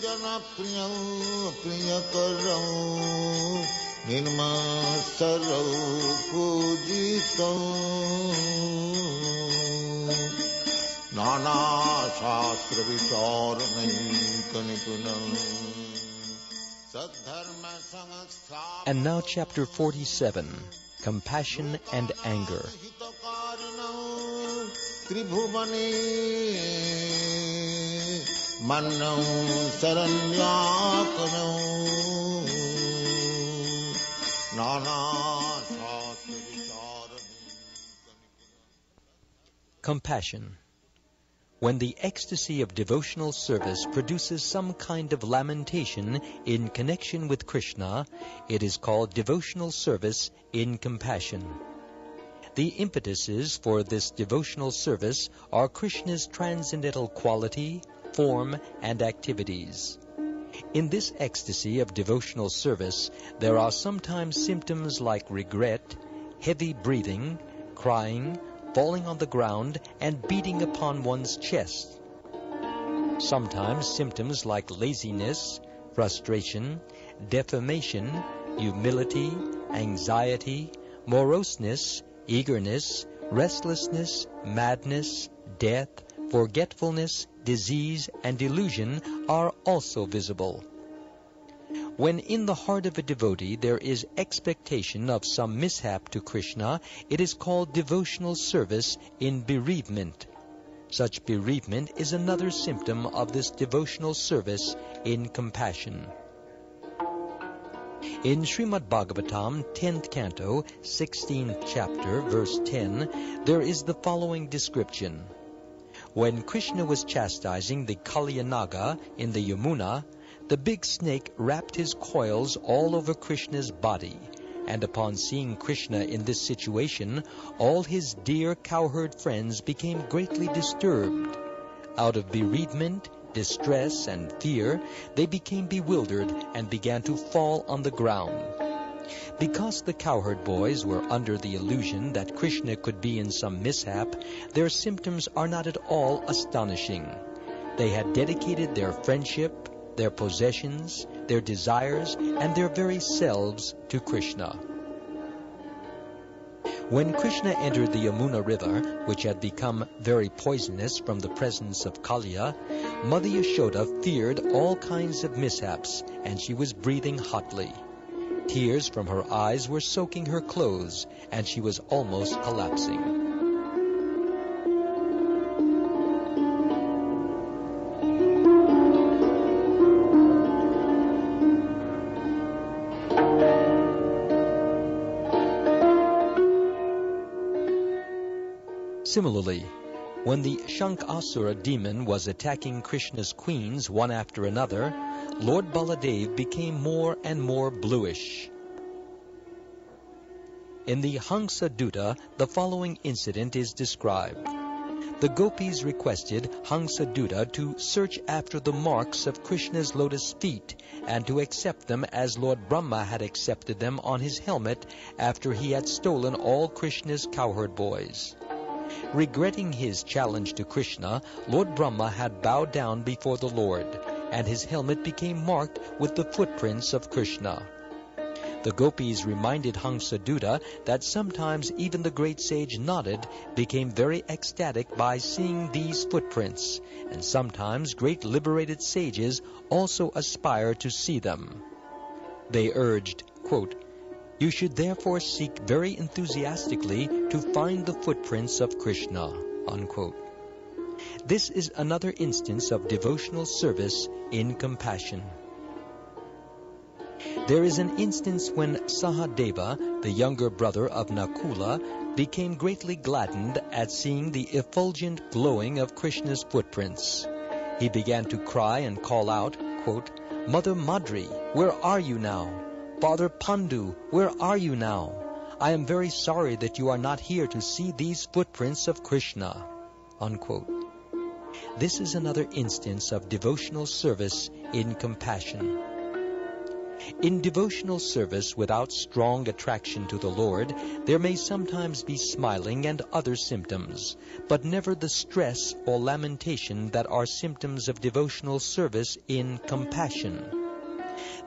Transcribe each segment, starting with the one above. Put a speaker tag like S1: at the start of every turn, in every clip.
S1: jana priyam priyakaram nirmasaram pujitam nana shastra vicharanayika nipunam sadharma sanghastha.
S2: And now chapter 47, Compassion and Anger.
S1: Tribhuvane mannam saranyakanam nana shastra vicharanayika.
S2: Compassion. When the ecstasy of devotional service produces some kind of lamentation in connection with Krishna, it is called devotional service in compassion. The impetuses for this devotional service are Krishna's transcendental quality, form, and activities. In this ecstasy of devotional service, there are sometimes symptoms like regret, heavy breathing, crying, falling on the ground, and beating upon one's chest. Sometimes symptoms like laziness, frustration, defamation, humility, anxiety, moroseness, eagerness, restlessness, madness, death, forgetfulness, disease, and delusion are also visible. When in the heart of a devotee there is expectation of some mishap to Krishna, it is called devotional service in bereavement. Such bereavement is another symptom of this devotional service in compassion. In Srimad Bhagavatam, 10th canto, 16th chapter, verse 10, there is the following description. When Krishna was chastising the Kalyanaga in the Yamuna, the big snake wrapped his coils all over Krishna's body, and upon seeing Krishna in this situation, all his dear cowherd friends became greatly disturbed. Out of bereavement, distress, and fear, they became bewildered and began to fall on the ground. Because the cowherd boys were under the illusion that Krishna could be in some mishap, their symptoms are not at all astonishing. They had dedicated their friendship, their possessions, their desires, and their very selves to Krishna. When Krishna entered the Yamuna river, which had become very poisonous from the presence of Kaliya, Mother Yashoda feared all kinds of mishaps, and she was breathing hotly. Tears from her eyes were soaking her clothes, and she was almost collapsing. Similarly, when the Shankasura demon was attacking Krishna's queens one after another, Lord Baladev became more and more bluish. In the Hansadutta, the following incident is described. The gopis requested Hansadutta to search after the marks of Krishna's lotus feet and to accept them as Lord Brahma had accepted them on his helmet after he had stolen all Krishna's cowherd boys. Regretting his challenge to Krishna, Lord Brahma had bowed down before the Lord, and his helmet became marked with the footprints of Krishna. The gopis reminded Hansadutta that sometimes even the great sage Narad became very ecstatic by seeing these footprints, and sometimes great liberated sages also aspire to see them. They urged, quote, "You should therefore seek very enthusiastically to find the footprints of Krishna," unquote. This is another instance of devotional service in compassion. There is an instance when Sahadeva, the younger brother of Nakula, became greatly gladdened at seeing the effulgent glowing of Krishna's footprints. He began to cry and call out, quote, "Mother Madri, where are you now? Father Pandu, where are you now? I am very sorry that you are not here to see these footprints of Krishna," unquote. This is another instance of devotional service in compassion. In devotional service without strong attraction to the Lord, there may sometimes be smiling and other symptoms, but never the stress or lamentation that are symptoms of devotional service in compassion.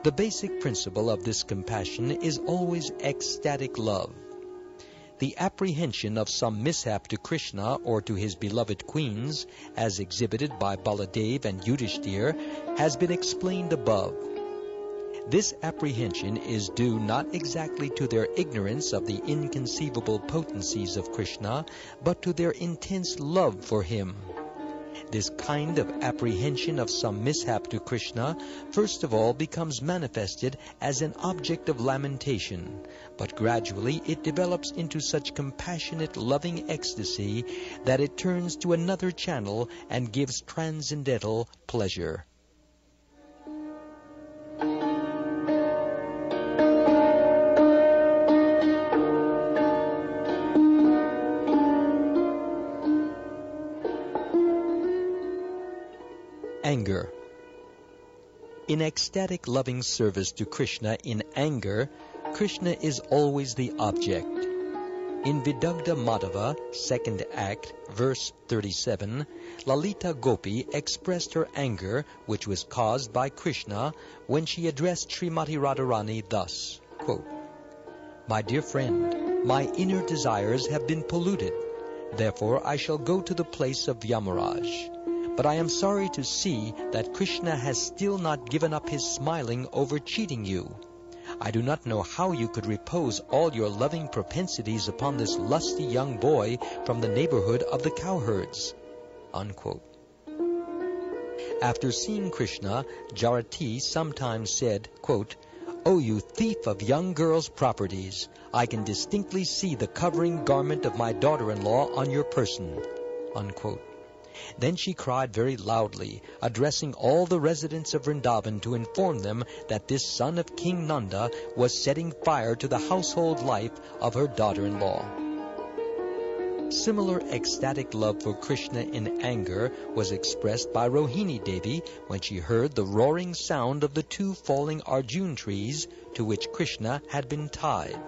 S2: The basic principle of this compassion is always ecstatic love. The apprehension of some mishap to Krishna or to his beloved queens, as exhibited by Baladev and Yudhishthir, has been explained above. This apprehension is due not exactly to their ignorance of the inconceivable potencies of Krishna, but to their intense love for him. This kind of apprehension of some mishap to Krishna first of all becomes manifested as an object of lamentation, but gradually it develops into such compassionate, loving ecstasy that it turns to another channel and gives transcendental pleasure. Anger. In ecstatic loving service to Krishna in anger, Krishna is always the object. In Vidagdha Madhava, 2nd Act, verse 37, Lalita Gopi expressed her anger, which was caused by Krishna, when she addressed Srimati Radharani thus, quote, "My dear friend, my inner desires have been polluted. Therefore I shall go to the place of Yamaraj. But I am sorry to see that Krishna has still not given up his smiling over cheating you. I do not know how you could repose all your loving propensities upon this lusty young boy from the neighborhood of the cowherds." Unquote. After seeing Krishna, Jarati sometimes said, quote, "O you thief of young girls' properties, I can distinctly see the covering garment of my daughter-in-law on your person." Unquote. Then she cried very loudly, addressing all the residents of Vrindavan to inform them that this son of King Nanda was setting fire to the household life of her daughter-in-law. Similar ecstatic love for Krishna in anger was expressed by Rohini Devi when she heard the roaring sound of the 2 falling Arjun trees to which Krishna had been tied.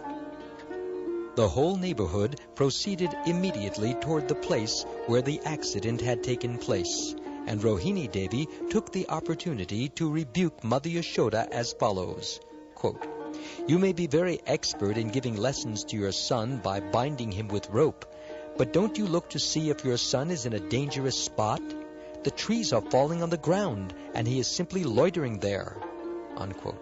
S2: The whole neighborhood proceeded immediately toward the place where the accident had taken place, and Rohini Devi took the opportunity to rebuke Mother Yashoda as follows, quote, "You may be very expert in giving lessons to your son by binding him with rope, but don't you look to see if your son is in a dangerous spot? The trees are falling on the ground, and he is simply loitering there." Unquote.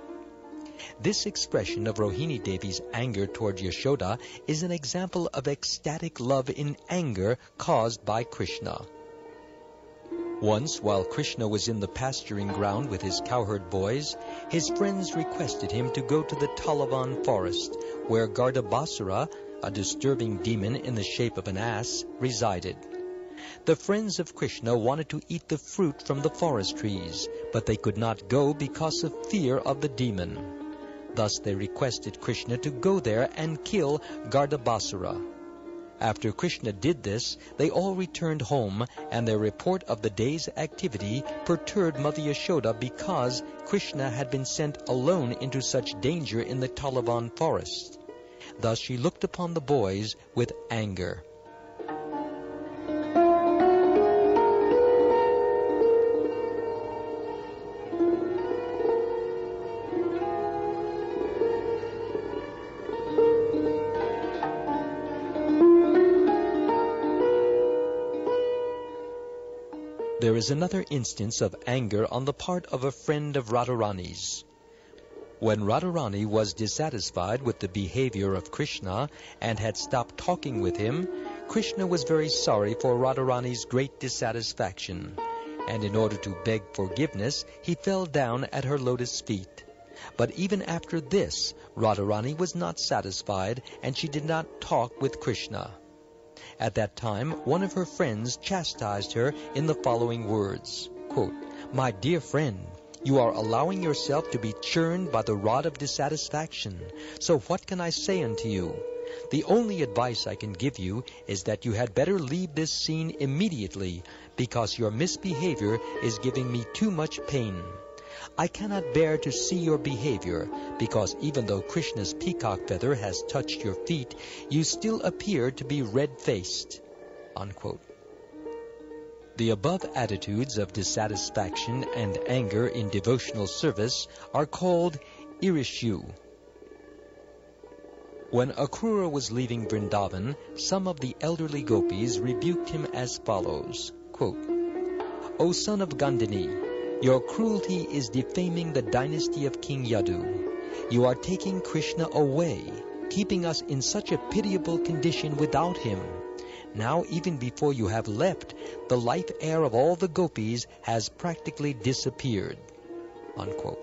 S2: This expression of Rohini Devi's anger toward Yashoda is an example of ecstatic love in anger caused by Krishna. Once, while Krishna was in the pasturing ground with his cowherd boys, his friends requested him to go to the Talavan forest, where Gardabasura, a disturbing demon in the shape of an ass, resided. The friends of Krishna wanted to eat the fruit from the forest trees, but they could not go because of fear of the demon. Thus they requested Krishna to go there and kill Gardabasura. After Krishna did this, they all returned home, and their report of the day's activity perturbed Mother Yashoda because Krishna had been sent alone into such danger in the Talavan forest. Thus she looked upon the boys with anger. There is another instance of anger on the part of a friend of Radharani's. When Radharani was dissatisfied with the behavior of Krishna and had stopped talking with him, Krishna was very sorry for Radharani's great dissatisfaction, and in order to beg forgiveness, he fell down at her lotus feet. But even after this, Radharani was not satisfied, and she did not talk with Krishna. At that time, one of her friends chastised her in the following words, quote, "My dear friend, you are allowing yourself to be churned by the rod of dissatisfaction. So what can I say unto you? The only advice I can give you is that you had better leave this scene immediately, because your misbehavior is giving me too much pain. I cannot bear to see your behavior, because even though Krishna's peacock feather has touched your feet, you still appear to be red-faced." Unquote. The above attitudes of dissatisfaction and anger in devotional service are called irishu. When Akrura was leaving Vrindavan, some of the elderly gopis rebuked him as follows, quote, "O son of Gandhini, your cruelty is defaming the dynasty of King Yadu. You are taking Krishna away, keeping us in such a pitiable condition without him. Now, even before you have left, the life air of all the gopis has practically disappeared." Unquote.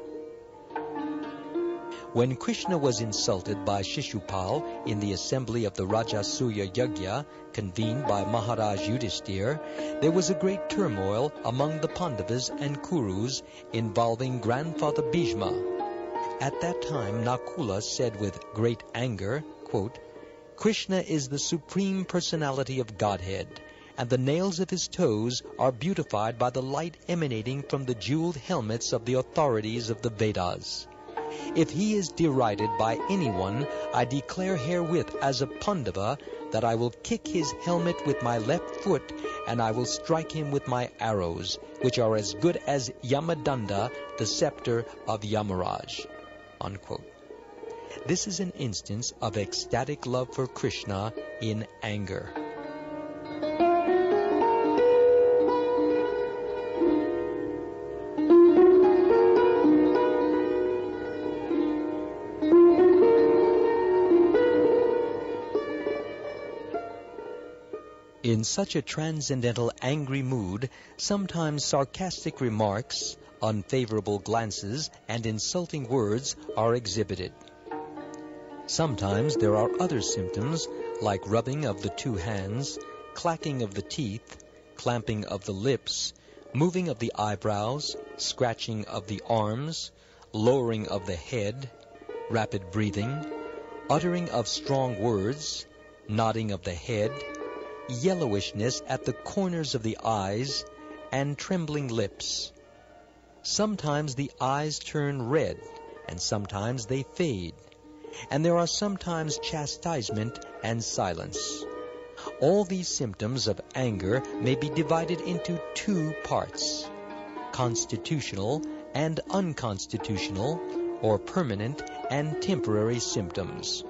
S2: When Krishna was insulted by Shishupal in the assembly of the Rajasuya Yajna convened by Maharaj Yudhishthir, there was a great turmoil among the Pandavas and Kurus involving grandfather Bhishma. At that time, Nakula said with great anger, quote, "Krishna is the supreme personality of Godhead, and the nails of his toes are beautified by the light emanating from the jeweled helmets of the authorities of the Vedas. If he is derided by anyone, I declare herewith as a Pandava that I will kick his helmet with my left foot, and I will strike him with my arrows, which are as good as Yamadanda, the scepter of Yamaraj." Unquote. This is an instance of ecstatic love for Krishna in anger. In such a transcendental angry mood, sometimes sarcastic remarks, unfavorable glances, and insulting words are exhibited. Sometimes there are other symptoms, like rubbing of the two hands, clacking of the teeth, clamping of the lips, moving of the eyebrows, scratching of the arms, lowering of the head, rapid breathing, uttering of strong words, nodding of the head, yellowishness at the corners of the eyes, and trembling lips. Sometimes the eyes turn red, and sometimes they fade, and there are sometimes chastisement and silence. All these symptoms of anger may be divided into two parts, constitutional and unconstitutional, or permanent and temporary symptoms.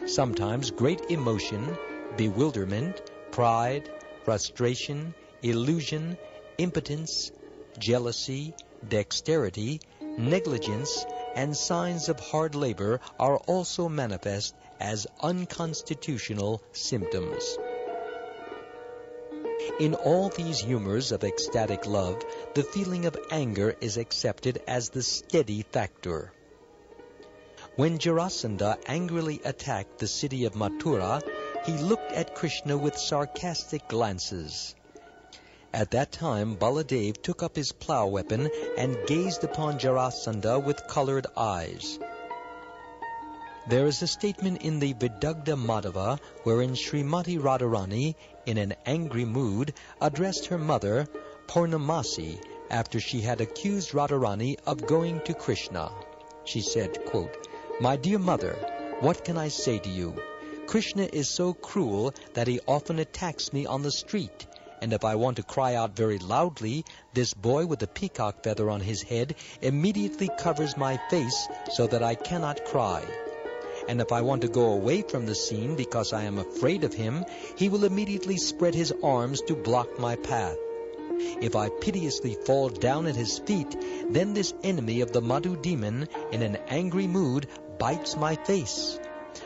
S2: Sometimes great emotion, bewilderment, pride, frustration, illusion, impotence, jealousy, dexterity, negligence, and signs of hard labor are also manifest as unconstitutional symptoms. In all these humors of ecstatic love, the feeling of anger is accepted as the steady factor. When Jarasandha angrily attacked the city of Mathura, he looked at Krishna with sarcastic glances. At that time, Baladev took up his plough weapon and gazed upon Jarasandha with colored eyes. There is a statement in the Vidagdha Madhava wherein Srimati Radharani, in an angry mood, addressed her mother, Purnamasi, after she had accused Radharani of going to Krishna. She said, quote, "My dear mother, what can I say to you? Krishna is so cruel that he often attacks me on the street, and if I want to cry out very loudly, this boy with the peacock feather on his head immediately covers my face so that I cannot cry. And if I want to go away from the scene because I am afraid of him, he will immediately spread his arms to block my path. If I piteously fall down at his feet, then this enemy of the Madhu demon, in an angry mood, bites my face.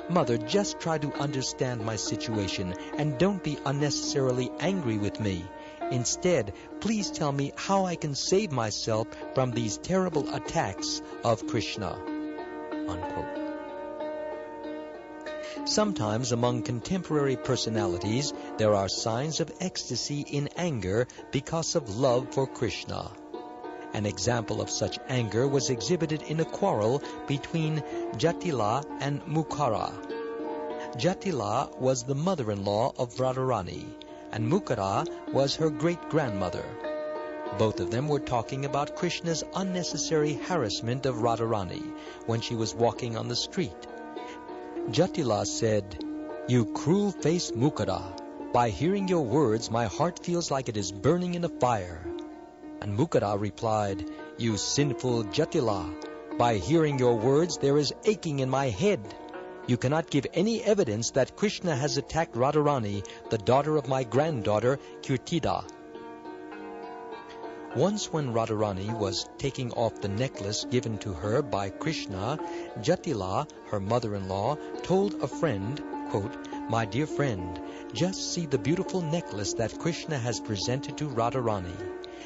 S2: Mother, just try to understand my situation and don't be unnecessarily angry with me. Instead, please tell me how I can save myself from these terrible attacks of Krishna." Unquote. Sometimes among contemporary personalities, there are signs of ecstasy in anger because of love for Krishna. An example of such anger was exhibited in a quarrel between Jatila and Mukara. Jatila was the mother-in-law of Radharani, and Mukara was her great-grandmother. Both of them were talking about Krishna's unnecessary harassment of Radharani when she was walking on the street. Jatila said, "You cruel-faced Mukada, by hearing your words my heart feels like it is burning in a fire." And Mukada replied, "You sinful Jatila, by hearing your words there is aching in my head. You cannot give any evidence that Krishna has attacked Radharani, the daughter of my granddaughter Kirtida." Once when Radharani was taking off the necklace given to her by Krishna, Jatila, her mother-in-law, told a friend, quote, "My dear friend, just see the beautiful necklace that Krishna has presented to Radharani.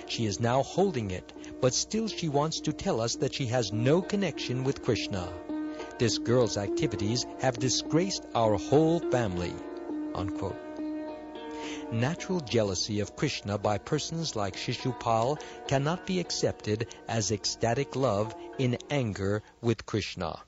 S2: She is now holding it, but still she wants to tell us that she has no connection with Krishna. This girl's activities have disgraced our whole family." Unquote. Natural jealousy of Krishna by persons like Shishupal cannot be accepted as ecstatic love in anger with Krishna.